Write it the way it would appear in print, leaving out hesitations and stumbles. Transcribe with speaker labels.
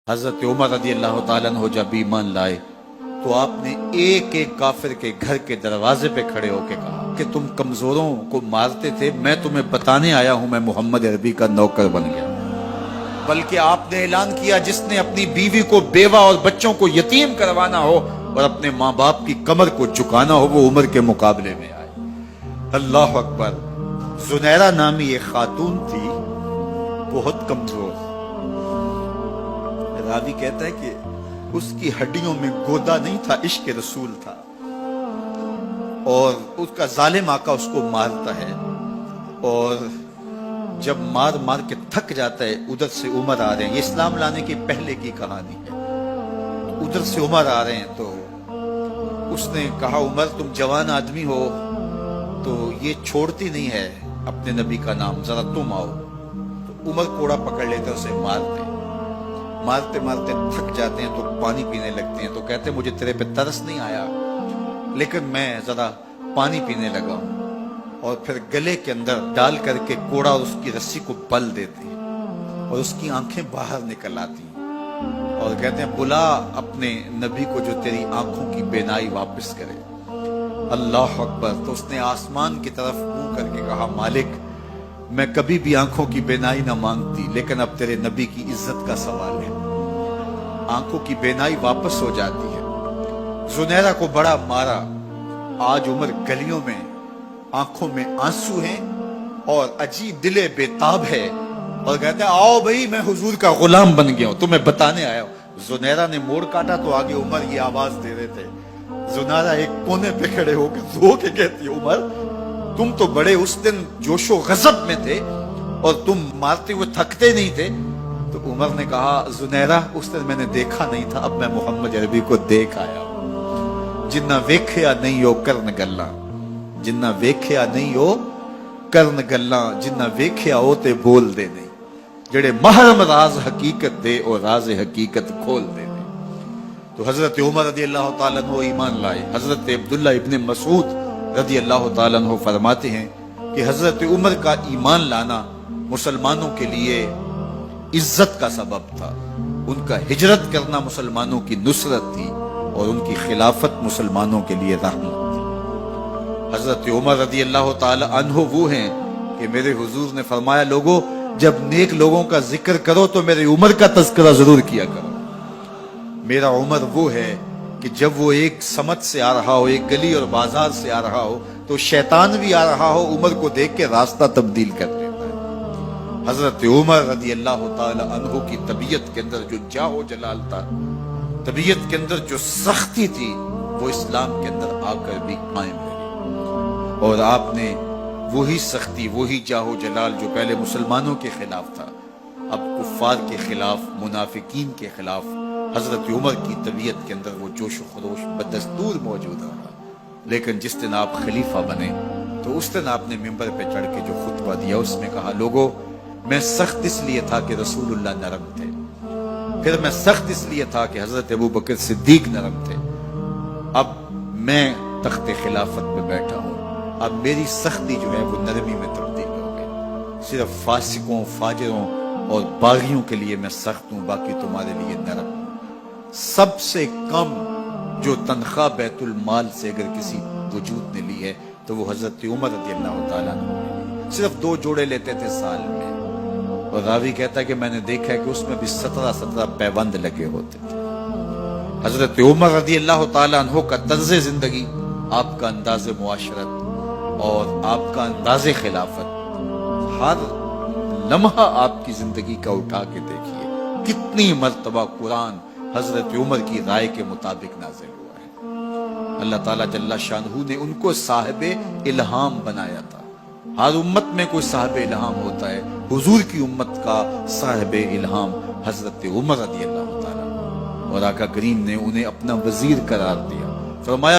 Speaker 1: حضرت عمر رضی اللہ تعالیٰ عنہ جب ایمان لائے تو آپ نے ایک ایک کافر کے گھر کے دروازے پہ کھڑے ہو کے کہا کہ تم کمزوروں کو مارتے تھے، میں تمہیں بتانے آیا ہوں میں محمد عربی کا نوکر بن گیا۔ بلکہ آپ نے اعلان کیا جس نے اپنی بیوی کو بیوہ اور بچوں کو یتیم کروانا ہو اور اپنے ماں باپ کی کمر کو جھکانا ہو وہ عمر کے مقابلے میں آئے۔ اللہ اکبر۔ زنیرہ نامی ایک خاتون تھی، بہت کمزور، راوی کہتا ہے کہ اس کی ہڈیوں میں گودا نہیں تھا، عشق رسول تھا، اور اس کا ظالم آقا اس کو مارتا ہے، اور جب مار مار کے تھک جاتا ہے ادھر سے عمر آ رہے ہیں، یہ اسلام لانے کی پہلے کی کہانی ہے، ادھر سے عمر آ رہے ہیں تو اس نے کہا عمر تم جوان آدمی ہو تو یہ چھوڑتی نہیں ہے اپنے نبی کا نام، ذرا تم آؤ۔ تو عمر کوڑا پکڑ لیتے اسے مارتے مارتے تھک جاتے ہیں تو پانی پینے لگتے ہیں، تو کہتے ہیں مجھے تیرے پہ ترس نہیں آیا لیکن میں ذرا پانی پینے لگا ہوں، اور پھر گلے کے اندر ڈال کر کے کوڑا اور اس کی رسی کو بل دیتے ہیں اور اس کی آنکھیں باہر نکل آتی ہیں، اور کہتے ہیں بلا اپنے نبی کو جو تیری آنکھوں کی بینائی واپس کرے۔ اللہ اکبر۔ تو اس نے آسمان کی طرف منہ کر کے کہا مالک میں کبھی بھی آنکھوں کی بینائی نہ مانگتی لیکن اب تیرے نبی کی عزت کا سوال ہے۔ آنکھوں کی بینائی واپس ہو جاتی ہے۔ زنیرہ کو بڑا مارا، آج عمر گلیوں میں آنکھوں میں آنسو ہیں اور عجیب دل بے تاب ہے، اور کہتے ہیں آؤ بھئی میں حضور کا غلام بن گیا ہوں، تمہیں بتانے آیا ہوں۔ زنیرہ نے موڑ کاٹا تو آگے عمر یہ آواز دے رہے تھے۔ زنیرہ ایک کونے پہ کھڑے ہو کے رو کے کہتی عمر تم تو بڑے اس دن جوش و غضب میں تھے اور تم مارتے ہوئے تھکتے نہیں تھے۔ تو عمر نے کہا زنیرہ اس دن میں نے دیکھا نہیں تھا، اب میں محمد عربی کو دیکھ آیا ہوں۔ جنہ ویکھیا نہیں ہو کرن گلاں، جنہ ویکھیا نہیں ہو کرن گلاں، جنہ ویکھیا ہو تے بول دے نہیں، جڑے محرم راز حقیقت دے اور راز حقیقت کھول دے نہیں۔ تو حضرت عمر رضی اللہ تعالیٰ عنہ ایمان لائے۔ حضرت عبداللہ ابن مسعود رضی اللہ تعالیٰ عنہ فرماتے ہیں کہ حضرت عمر کا ایمان لانا مسلمانوں کے لیے عزت کا سبب تھا، ان کا ہجرت کرنا مسلمانوں کی نصرت تھی اور ان کی خلافت مسلمانوں کے لیے رحمت تھی۔ حضرت عمر رضی اللہ تعالی عنہ وہ ہیں کہ میرے حضور نے فرمایا لوگوں جب نیک لوگوں کا ذکر کرو تو میرے عمر کا تذکرہ ضرور کیا کرو۔ میرا عمر وہ ہے کہ جب وہ ایک سمت سے آ رہا ہو، ایک گلی اور بازار سے آ رہا ہو تو شیطان بھی آ رہا ہو، عمر کو دیکھ کے راستہ تبدیل کر دیتا ہے۔ حضرت عمر رضی اللہ تعالی عنہ کی طبیعت کے اندر جو جاہ و جلال تھا، طبیعت کے اندر جو سختی تھی، وہ اسلام کے اندر آ کر بھی قائم رہی، اور آپ نے وہی سختی، وہی جاہ و جلال جو پہلے مسلمانوں کے خلاف تھا، اب کفار کے خلاف، منافقین کے خلاف حضرت عمر کی طبیعت کے اندر وہ جوش و خروش بدستور موجود رہا۔ لیکن جس دن آپ خلیفہ بنے تو اس دن آپ نے ممبر پہ چڑھ کے جو خطبہ دیا اس میں کہا لوگوں میں سخت اس لیے تھا کہ رسول اللہ نرم تھے، پھر میں سخت اس لیے تھا کہ حضرت ابوبکر صدیق نرم تھے، اب میں تخت خلافت پہ بیٹھا ہوں، اب میری سختی جو ہے وہ نرمی میں تبدیل ہو گئی، صرف فاسقوں، فاجروں اور باغیوں کے لیے میں سخت ہوں، باقی تمہارے لیے نرم ہوں۔ سب سے کم جو تنخواہ بیت المال سے اگر کسی وجود نے لی ہے تو وہ حضرت عمر رضی اللہ تعالیٰ عنہ نے صرف 2 جوڑے لیتے تھے سال میں، اور راوی کہتا ہے کہ میں نے دیکھا ہے کہ اس میں بھی 17 پیوند لگے ہوتے تھے۔ حضرت عمر رضی اللہ تعالیٰ عنہ کا طرز زندگی، آپ کا انداز معاشرت اور آپ کا انداز خلافت، ہر لمحہ آپ کی زندگی کا اٹھا کے دیکھیے کتنی مرتبہ قرآن حضرت عمر کی رائے کے مطابق نازل ہوا ہے۔ اللہ تعالیٰ جل شانہ نے ان کو صاحب الہام بنایا تھا۔ ہر امت میں کوئی صاحب الہام ہوتا ہے، حضور کی امت کا صاحب الہام حضرت عمر رضی اللہ تعالیٰ، اور آقا کریم نے انہیں اپنا وزیر قرار دیا، فرمایا